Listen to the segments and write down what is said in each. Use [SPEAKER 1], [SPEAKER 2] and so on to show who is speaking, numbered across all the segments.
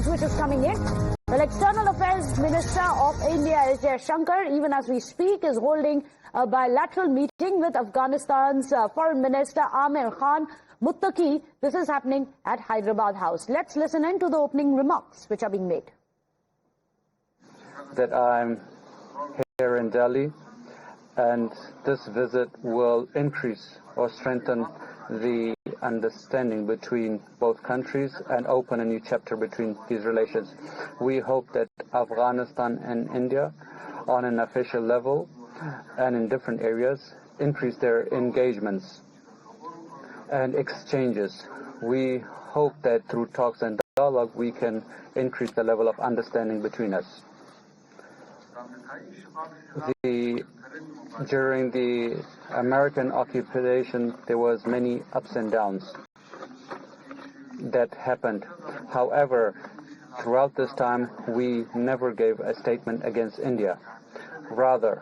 [SPEAKER 1] which is coming in. Well, External Affairs Minister of India is Jaishankar, even as we speak, is holding a bilateral meeting with Afghanistan's Foreign Minister Amir Muttaqi. This is happening at Hyderabad House. Let's listen in to the opening remarks which are being made.
[SPEAKER 2] That I'm here in Delhi, and this visit will increase or strengthen the understanding between both countries and open a new chapter between these relations. We hope that Afghanistan and India, on an official level and in different areas, increase their engagements and exchanges. We hope that through talks and dialogue we can increase the level of understanding between us. During the American occupation, there was many ups and downs that happened. However, throughout this time, we never gave a statement against India. Rather,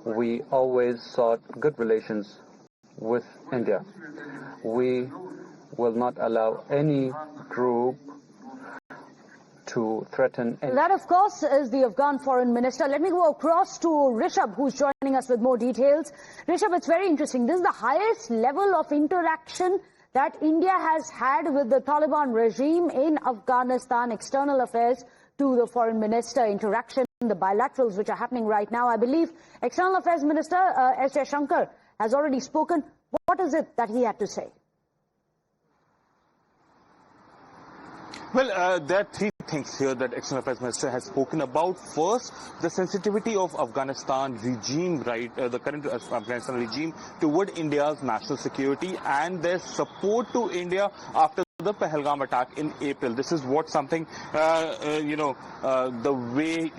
[SPEAKER 2] we always sought good relations with India. We will not allow any group to threaten.
[SPEAKER 1] That, of course, is the Afghan Foreign Minister. Let me go across to Rishabh, who's joining us with more details. Rishabh, it's very interesting. This is the highest level of interaction that India has had with the Taliban regime in Afghanistan. External Affairs to the Foreign Minister interaction, the bilaterals which are happening right now. I believe External Affairs Minister S. Jaishankar has already spoken. What is it that he had to say?
[SPEAKER 3] Well, there are three things here that External Affairs Minister has spoken about. First, the sensitivity of Afghanistan regime, the current Afghanistan regime toward India's national security and their support to India after the Pahalgam attack in April. This is what something, the way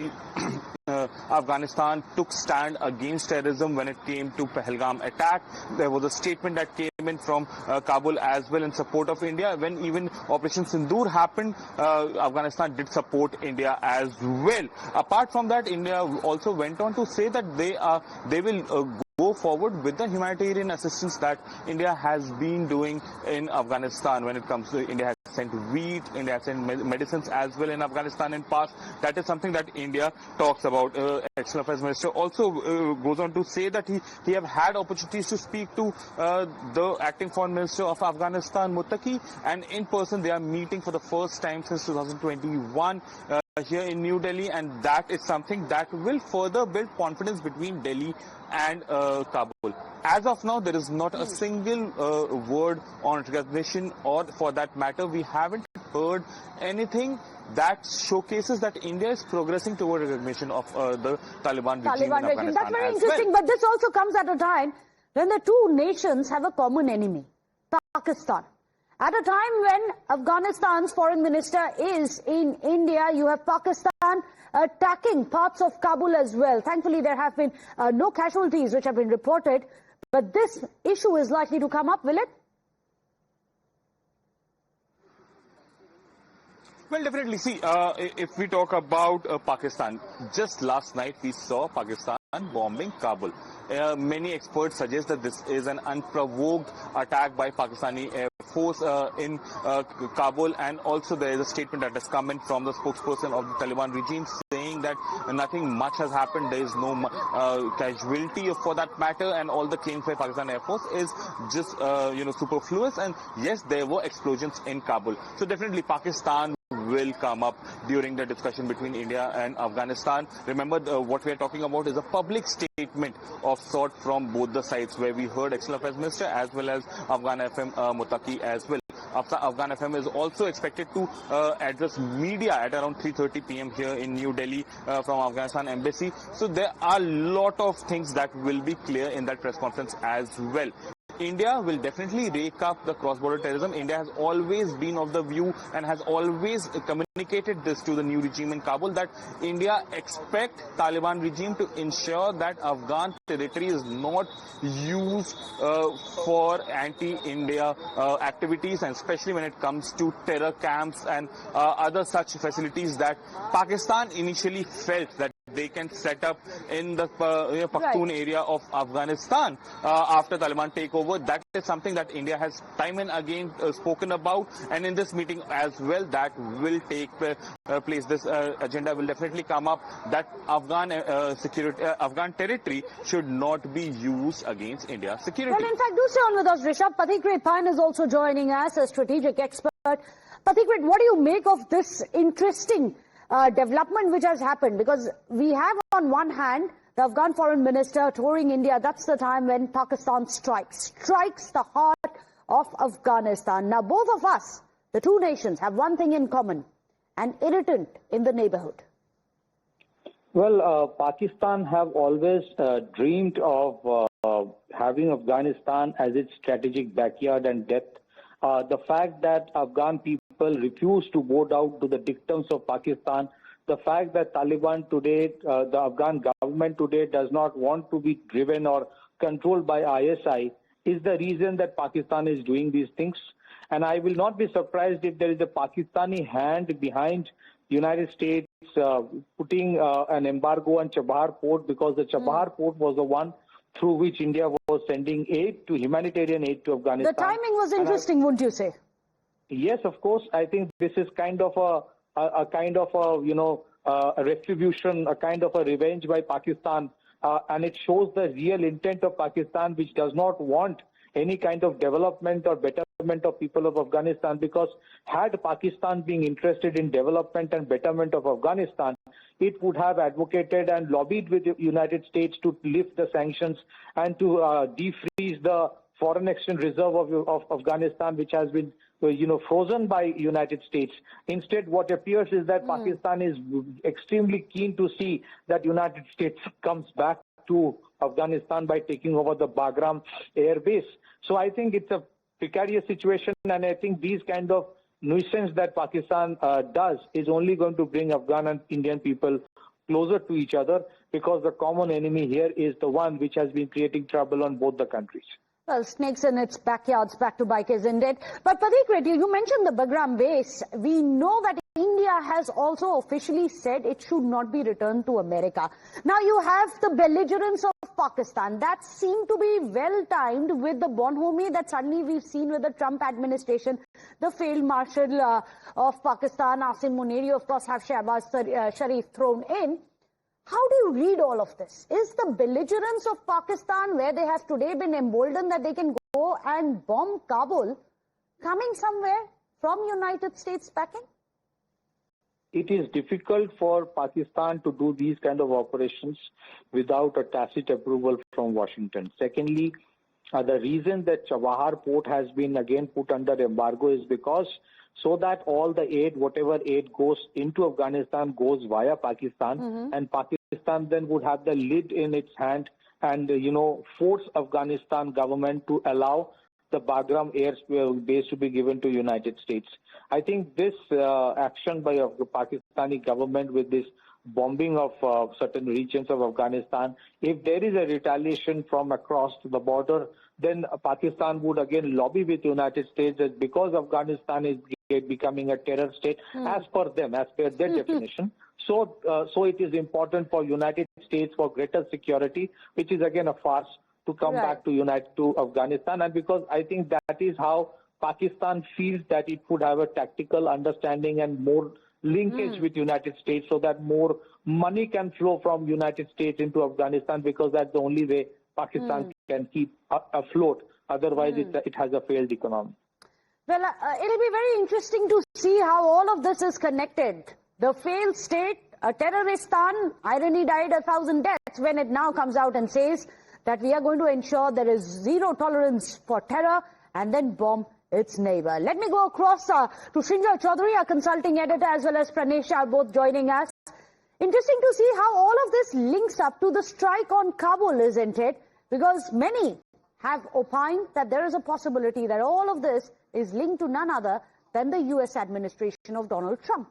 [SPEAKER 3] Afghanistan took stand against terrorism when it came to Pahalgam attack. There was a statement that came in from Kabul as well in support of India. When even Operation Sindoor happened, Afghanistan did support India as well. Apart from that, India also went on to say that they will go forward with the humanitarian assistance that India has been doing in Afghanistan. When it comes to India has sent wheat, India has sent medicines as well in Afghanistan in past. That is something that India talks about. External Affairs Minister also goes on to say that he have had opportunities to speak to the acting Foreign Minister of Afghanistan, Muttaqi, and in person they are meeting for the first time since 2021. Here in New Delhi, and that is something that will further build confidence between Delhi and Kabul. As of now, there is not a single word on recognition, or for that matter, we haven't heard anything that showcases that India is progressing toward recognition of the Taliban regime in Afghanistan.
[SPEAKER 1] That's very interesting, but this also comes at a time when the two nations have a common enemy, Pakistan. At a time when Afghanistan's foreign minister is in India, you have Pakistan attacking parts of Kabul as well. Thankfully, there have been no casualties which have been reported. But this issue is likely to come up, will it?
[SPEAKER 3] Well, definitely. See, if we talk about Pakistan, just last night we saw Pakistan bombing Kabul. Many experts suggest that this is an unprovoked attack by Pakistani Air Force in Kabul, and also there is a statement that has come in from the spokesperson of the Taliban regime saying that nothing much has happened, there is no casualty for that matter, and all the claims by Pakistan Air Force is just superfluous. And yes, there were explosions in Kabul. So definitely Pakistan will come up during the discussion between India and Afghanistan. Remember, what we are talking about is a public statement of sort from both the sides, where we heard External Affairs Minister as well as Afghan FM Muttaqi as well. Afghan FM is also expected to address media at around 3:30 p.m. here in New Delhi from Afghanistan Embassy. So there are a lot of things that will be clear in that press conference as well. India will definitely rake up the cross-border terrorism. India has always been of the view and has always communicated this to the new regime in Kabul, that India expect Taliban regime to ensure that Afghan territory is not used for anti-India activities, and especially when it comes to terror camps and other such facilities that Pakistan initially felt that they can set up in the Pakhtun area of Afghanistan after Taliban takeover. That is something that India has time and again spoken about, and in this meeting as well that will take place. This agenda will definitely come up, that Afghan Afghan territory should not be used against India's security.
[SPEAKER 1] Well, in fact, do stay on with us, Rishabh. Pathik Pan is also joining us, a strategic expert. Pathik, what do you make of this interesting development which has happened? Because we have on one hand the Afghan foreign minister touring India. That's the time when Pakistan strikes the heart of Afghanistan. Now, both of us, the two nations, have one thing in common: an irritant in the neighborhood.
[SPEAKER 4] Well, Pakistan have always dreamed of having Afghanistan as its strategic backyard and death. The fact that Afghan people refuse to bow down to the dictums of Pakistan, the fact that Taliban today, the Afghan government today does not want to be driven or controlled by ISI is the reason that Pakistan is doing these things. And I will not be surprised if there is a Pakistani hand behind United States putting an embargo on Chabahar port, because the Chabahar port was the one through which India was sending aid, to humanitarian aid to Afghanistan.
[SPEAKER 1] The timing was interesting, wouldn't you say?
[SPEAKER 4] Yes, of course. I think this is kind of a retribution, a kind of a revenge by Pakistan, and it shows the real intent of Pakistan, which does not want any kind of development or betterment of people of Afghanistan. Because had Pakistan been interested in development and betterment of Afghanistan, it would have advocated and lobbied with the United States to lift the sanctions and to defreeze the foreign exchange reserve of Afghanistan, which has been frozen by United States. Instead, what appears is that Pakistan is extremely keen to see that United States comes back to Afghanistan by taking over the Bagram air base. So I think it's a precarious situation, and I think these kind of nuisance that Pakistan does is only going to bring Afghan and Indian people closer to each other, because the common enemy here is the one which has been creating trouble on both the countries.
[SPEAKER 1] Well, snakes in its backyards, back to bike, isn't it? But Pathik, you mentioned the Bagram base. We know that India has also officially said it should not be returned to America. Now you have the belligerence of Pakistan. That seemed to be well timed with the bonhomie that suddenly we've seen with the Trump administration. The failed Marshal of Pakistan, Asim Muniri, of course, have Shehbaz Sharif thrown in. How do you read all of this? Is the belligerence of Pakistan, where they have today been emboldened that they can go and bomb Kabul, coming somewhere from United States backing?
[SPEAKER 4] It is difficult for Pakistan to do these kind of operations without a tacit approval from Washington. Secondly, the reason that Chabahar port has been again put under embargo is because so that all the aid, whatever aid goes into Afghanistan, goes via Pakistan, and Pakistan then would have the lid in its hand and, force Afghanistan government to allow the Bagram air base to be given to United States. I think this action by the Pakistani government with this bombing of certain regions of Afghanistan, if there is a retaliation from across the border, then Pakistan would again lobby with the United States that because Afghanistan is becoming a terror state, as per them, as per their definition. So it is important for United States for greater security, which is again a farce, to come back to Afghanistan. And because I think that is how Pakistan feels that it could have a tactical understanding and more linkage with United States, so that more money can flow from United States into Afghanistan, because that's the only way Pakistan can keep afloat. Otherwise, it has a failed economy.
[SPEAKER 1] Well, it'll be very interesting to see how all of this is connected. The failed state, a terroristan, irony died 1,000 deaths, when it now comes out and says that we are going to ensure there is zero tolerance for terror, and then bomb its neighbor. Let me go across to Srinjoy Chaudhary, our consulting editor, as well as Pranesh are both joining us. Interesting to see how all of this links up to the strike on Kabul, isn't it? Because many have opined that there is a possibility that all of this is linked to none other than the US administration of Donald Trump.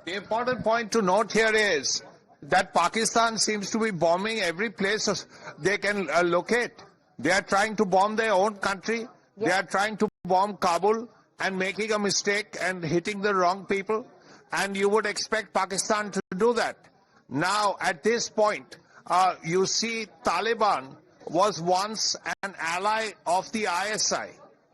[SPEAKER 5] The important point to note here is that Pakistan seems to be bombing every place they can locate. They are trying to bomb their own country. They are trying to bomb Kabul and making a mistake and hitting the wrong people. And you would expect Pakistan to do that. Now, at this point, you see Taliban was once an ally of the ISI.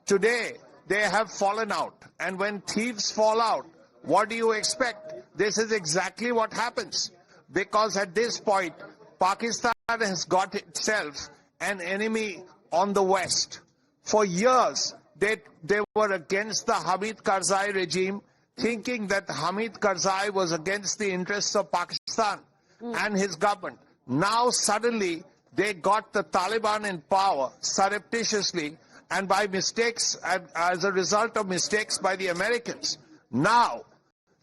[SPEAKER 5] Today, they have fallen out. And when thieves fall out, what do you expect? This is exactly what happens. Because at this point, Pakistan has got itself an enemy on the West. For years, they were against the Hamid Karzai regime, thinking that Hamid Karzai was against the interests of Pakistan and his government. Now suddenly they got the Taliban in power surreptitiously and by mistakes, as a result of mistakes by the Americans. Now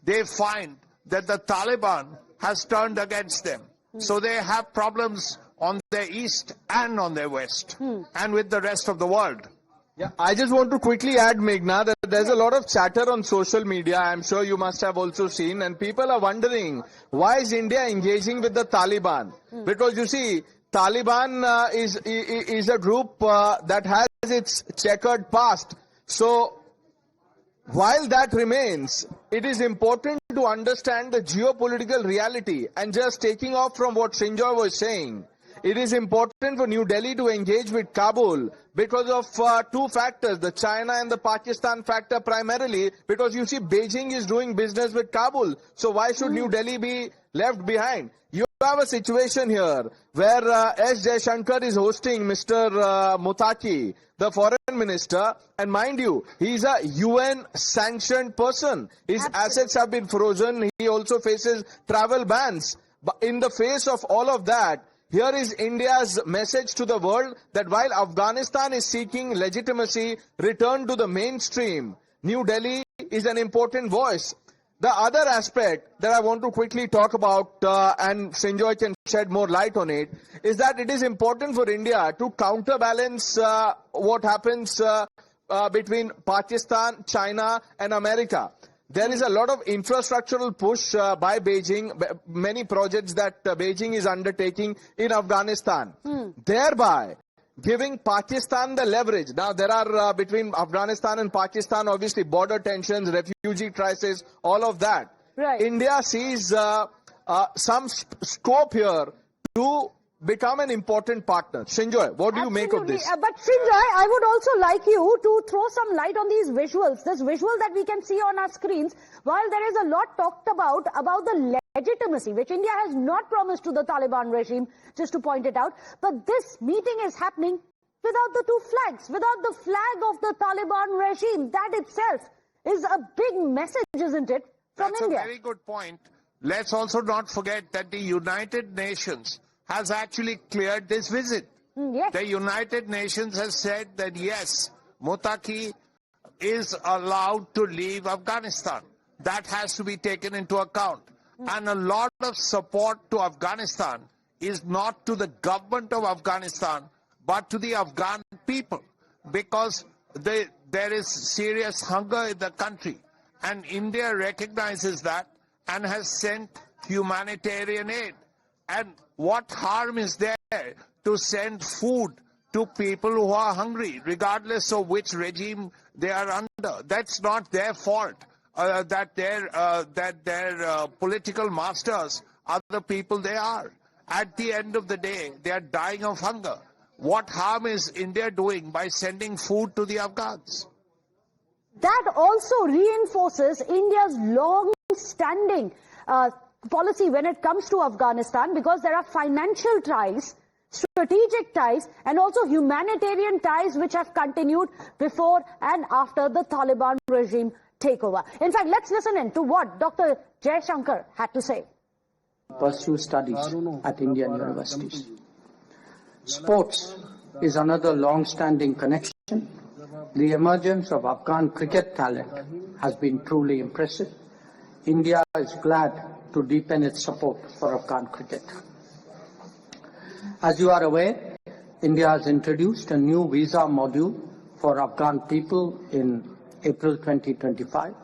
[SPEAKER 5] they find that the Taliban has turned against them. So they have problems on their east and on their west and with the rest of the world.
[SPEAKER 6] Yeah, I just want to quickly add, Meghna, that there's a lot of chatter on social media. I'm sure you must have also seen, and people are wondering, why is India engaging with the Taliban? Because you see, Taliban is a group that has its checkered past. So while that remains, it is important to understand the geopolitical reality. And just taking off from what Srinjoy was saying, it is important for New Delhi to engage with Kabul because of two factors, the China and the Pakistan factor primarily, because you see Beijing is doing business with Kabul. So why should New Delhi be left behind? You have a situation here where S. Jaishankar is hosting Mr. Muttaqi, the foreign minister, and mind you, he's a UN-sanctioned person. His assets have been frozen. He also faces travel bans. But in the face of all of that, here is India's message to the world that while Afghanistan is seeking legitimacy, return to the mainstream, New Delhi is an important voice. The other aspect that I want to quickly talk about, and Srinjoy can shed more light on it, is that it is important for India to counterbalance what happens between Pakistan, China and America. There is a lot of infrastructural push by Beijing, many projects that Beijing is undertaking in Afghanistan, thereby giving Pakistan the leverage. Now, there are between Afghanistan and Pakistan, obviously, border tensions, refugee crisis, all of that.
[SPEAKER 1] Right.
[SPEAKER 6] India sees some scope here to become an important partner. Srinjoy, what do you make of this?
[SPEAKER 1] But Srinjoy, I would also like you to throw some light on these visuals. This visual that we can see on our screens, while there is a lot talked about the legitimacy, which India has not promised to the Taliban regime, just to point it out. But this meeting is happening without the two flags, without the flag of the Taliban regime. That itself is a big message, isn't it, from India?
[SPEAKER 5] That's a very good point. Let's also not forget that the United Nations has actually cleared this visit.
[SPEAKER 1] Yes.
[SPEAKER 5] The United Nations has said that yes, Muttaqi is allowed to leave Afghanistan. That has to be taken into account. And a lot of support to Afghanistan is not to the government of Afghanistan, but to the Afghan people, because there is serious hunger in the country. And India recognizes that and has sent humanitarian aid. And what harm is there to send food to people who are hungry, regardless of which regime they are under? That's not their fault. That their political masters are the people they are. At the end of the day, they are dying of hunger. What harm is India doing by sending food to the Afghans?
[SPEAKER 1] That also reinforces India's long-standing policy when it comes to Afghanistan, because there are financial ties, strategic ties, and also humanitarian ties which have continued before and after the Taliban regime takeover. In fact, let's listen in to what Dr. Jaishankar had to say.
[SPEAKER 7] Pursue studies at Indian universities. Sports is another long-standing connection. The emergence of Afghan cricket talent has been truly impressive. India is glad to deepen its support for Afghan cricket. As you are aware, India has introduced a new visa module for Afghan people in April 2025.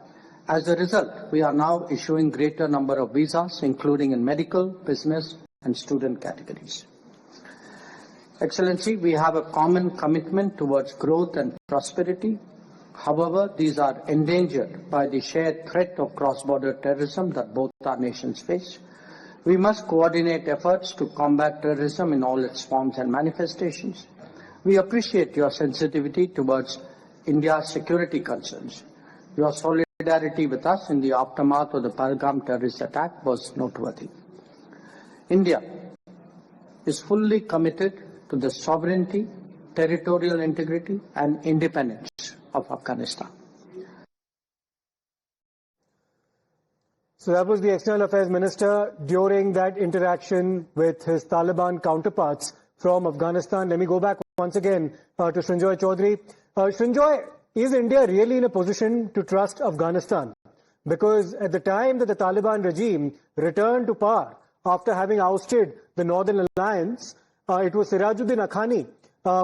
[SPEAKER 7] As a result, we are now issuing greater number of visas, including in medical, business, and student categories. Excellency, we have a common commitment towards growth and prosperity. However, these are endangered by the shared threat of cross-border terrorism that both our nations face. We must coordinate efforts to combat terrorism in all its forms and manifestations. We appreciate your sensitivity towards India's security concerns. Your solidarity with us in the aftermath of the Pahalgam terrorist attack was noteworthy. India is fully committed to the sovereignty, territorial integrity and independence of Afghanistan.
[SPEAKER 8] So that was the External Affairs Minister during that interaction with his Taliban counterparts from Afghanistan. Let me go back once again to Srinjoy Chaudhary. Srinjoy, is India really in a position to trust Afghanistan? Because at the time that the Taliban regime returned to power after having ousted the Northern Alliance, it was Sirajuddin Haqqani,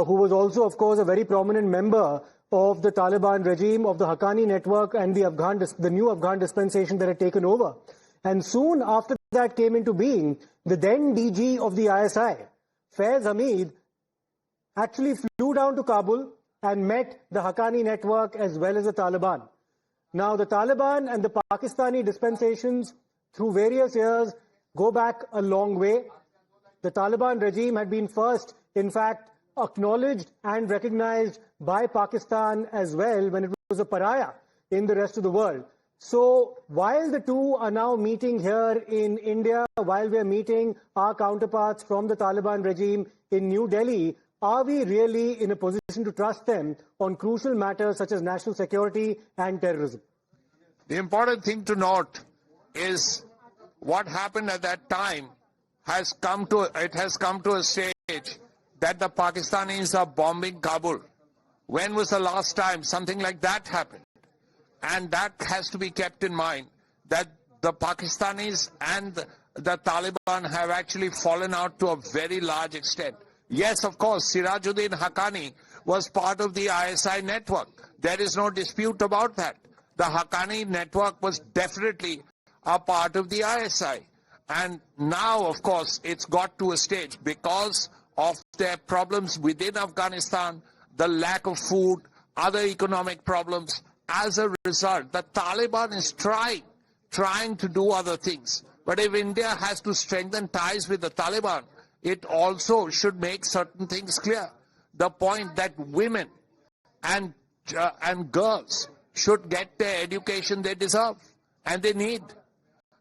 [SPEAKER 8] who was also, of course, a very prominent member of the Taliban regime, of the Haqqani network and the new Afghan dispensation that had taken over. And soon after that came into being, the then DG of the ISI, Faiz Hamid, actually flew down to Kabul and met the Haqqani network as well as the Taliban. Now, the Taliban and the Pakistani dispensations through various years go back a long way. The Taliban regime had been first, in fact, acknowledged and recognized by Pakistan as well when it was a pariah in the rest of the world. So while the two are now meeting here in India, while we are meeting our counterparts from the Taliban regime in New Delhi, are we really in a position to trust them on crucial matters such as national security and terrorism?
[SPEAKER 5] The important thing to note is what happened at that time has come to a stage that the Pakistanis are bombing Kabul. When was the last time something like that happened? And that has to be kept in mind, that the Pakistanis and the Taliban have actually fallen out to a very large extent. Yes, of course, Sirajuddin Haqqani was part of the ISI network. There is no dispute about that. The Haqqani network was definitely a part of the ISI. And now, of course, it's got to a stage because of their problems within Afghanistan, the lack of food, other economic problems. As a result, the Taliban is trying to do other things. But if India has to strengthen ties with the Taliban, it also should make certain things clear. The point that women and girls should get the education they deserve and they need.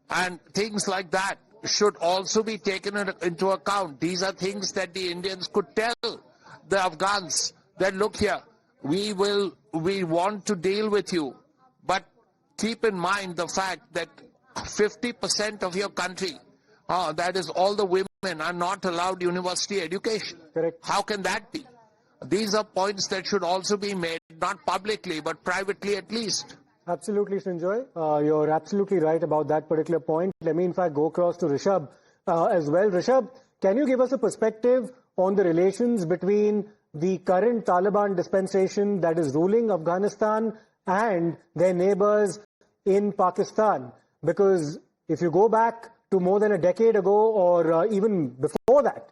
[SPEAKER 5] And things like that should also be taken into account. These are things that the Indians could tell the Afghans that, look here, we want to deal with you, but keep in mind the fact that 50% of your country, that is all the women, are not allowed university education.
[SPEAKER 8] Correct.
[SPEAKER 5] How can that be? These are points that should also be made, not publicly, but privately at least.
[SPEAKER 8] Absolutely, Srinjoy. You're absolutely right about that particular point. Let me, in fact, go across to Rishabh as well. Rishabh, can you give us a perspective on the relations between the current Taliban dispensation that is ruling Afghanistan and their neighbors in Pakistan? Because if you go back to more than a decade ago or even before that,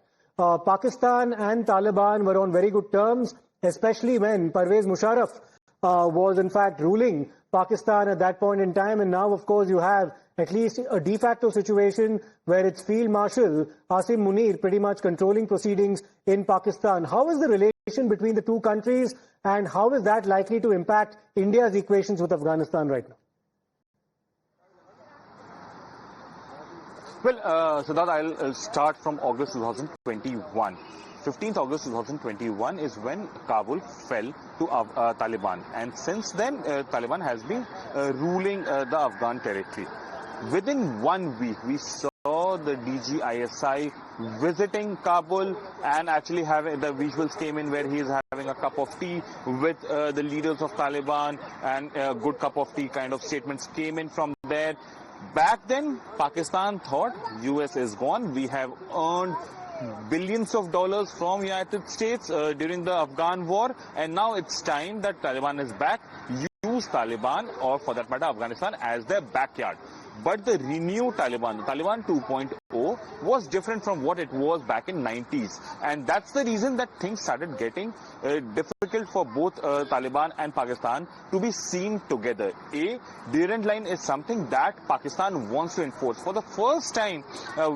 [SPEAKER 8] Pakistan and Taliban were on very good terms, especially when Pervez Musharraf was in fact ruling Pakistan at that point in time. And now, of course, you have at least a de facto situation where it's Field Marshal Asim Munir pretty much controlling proceedings in Pakistan. How is the relation between the two countries, and how is that likely to impact India's equations with Afghanistan right now?
[SPEAKER 3] Well, Siddharth, I'll start from August 2021. 15th August 2021 is when Kabul fell to Taliban, and since then Taliban has been ruling the Afghan territory. Within 1 week, we saw the DGISI visiting Kabul, and actually having the visuals came in where he is having a cup of tea with the leaders of Taliban, and a good cup of tea kind of statements came in from there. Back then, Pakistan thought US is gone. We have earned billions of dollars from United States during the Afghan war, and now it's time that Taliban is back. Use Taliban, or for that matter Afghanistan, as their backyard. But the renewed Taliban, Taliban 2.0, was different from what it was back in 90s. And that's the reason that things started getting difficult for both Taliban and Pakistan to be seen together. A durant line is something that Pakistan wants to enforce. For the first time,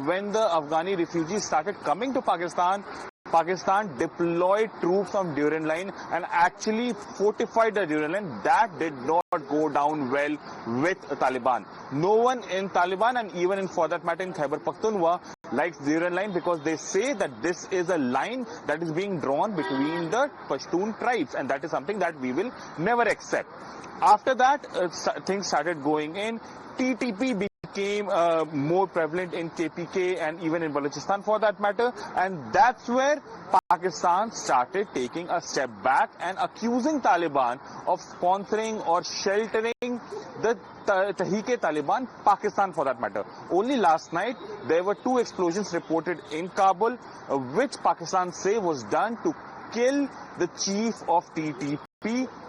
[SPEAKER 3] when the Afghani refugees started coming to Pakistan, Pakistan deployed troops on Durand Line and actually fortified the Durand Line. That did not go down well with Taliban. No one in Taliban, and even in, for that matter, in Khyber Pakhtunkhwa, likes Durand Line because they say that this is a line that is being drawn between the Pashtun tribes, and that is something that we will never accept. After that, things started going in. TTP became more prevalent in KPK and even in Balochistan for that matter, and that's where Pakistan started taking a step back and accusing Taliban of sponsoring or sheltering the Tehrik-e-Taliban Pakistan for that matter. Only last night there were 2 explosions reported in Kabul, which Pakistan say was done to kill the chief of TTP.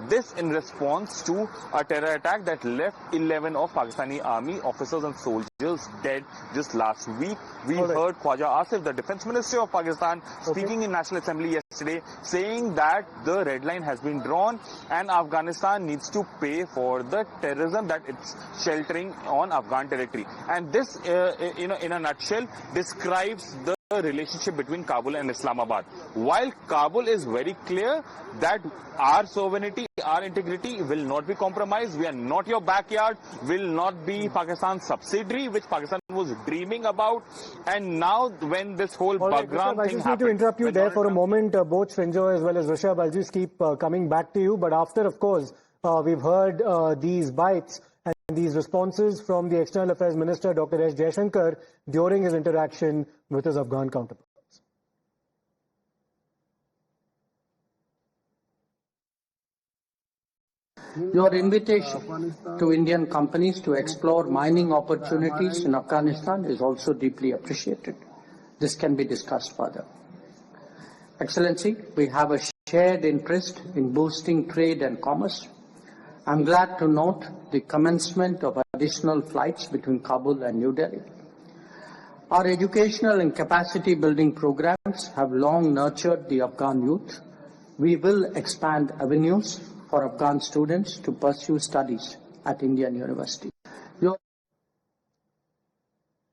[SPEAKER 3] This in response to a terror attack that left 11 of Pakistani army officers and soldiers dead just last week. We heard Khwaja Asif, the defense minister of Pakistan, speaking in National Assembly yesterday, saying that the red line has been drawn and Afghanistan needs to pay for the terrorism that it's sheltering on Afghan territory. And this, in a nutshell, describes the relationship between Kabul and Islamabad. While Kabul is very clear that our sovereignty, our integrity will not be compromised, we are not your backyard, will not be Pakistan's subsidiary, which Pakistan was dreaming about. And now when this whole background thing
[SPEAKER 8] I just need to interrupt you there for a moment, both Srinjoy as well as Rishabh. I'll just keep coming back to you. But after, of course, we've heard these bites and these responses from the External Affairs Minister, Dr. S. Jaishankar, during his interaction with his Afghan counterparts.
[SPEAKER 7] Your invitation to Indian companies to explore mining opportunities in Afghanistan is also deeply appreciated. This can be discussed further. Excellency, we have a shared interest in boosting trade and commerce. I'm glad to note the commencement of additional flights between Kabul and New Delhi. Our educational and capacity building programs have long nurtured the Afghan youth. We will expand avenues for Afghan students to pursue studies at Indian universities.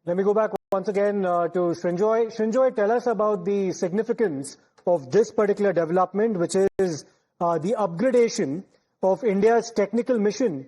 [SPEAKER 8] Let me go back once again to Srinjoy. Srinjoy, tell us about the significance of this particular development, which is the upgradation of India's technical mission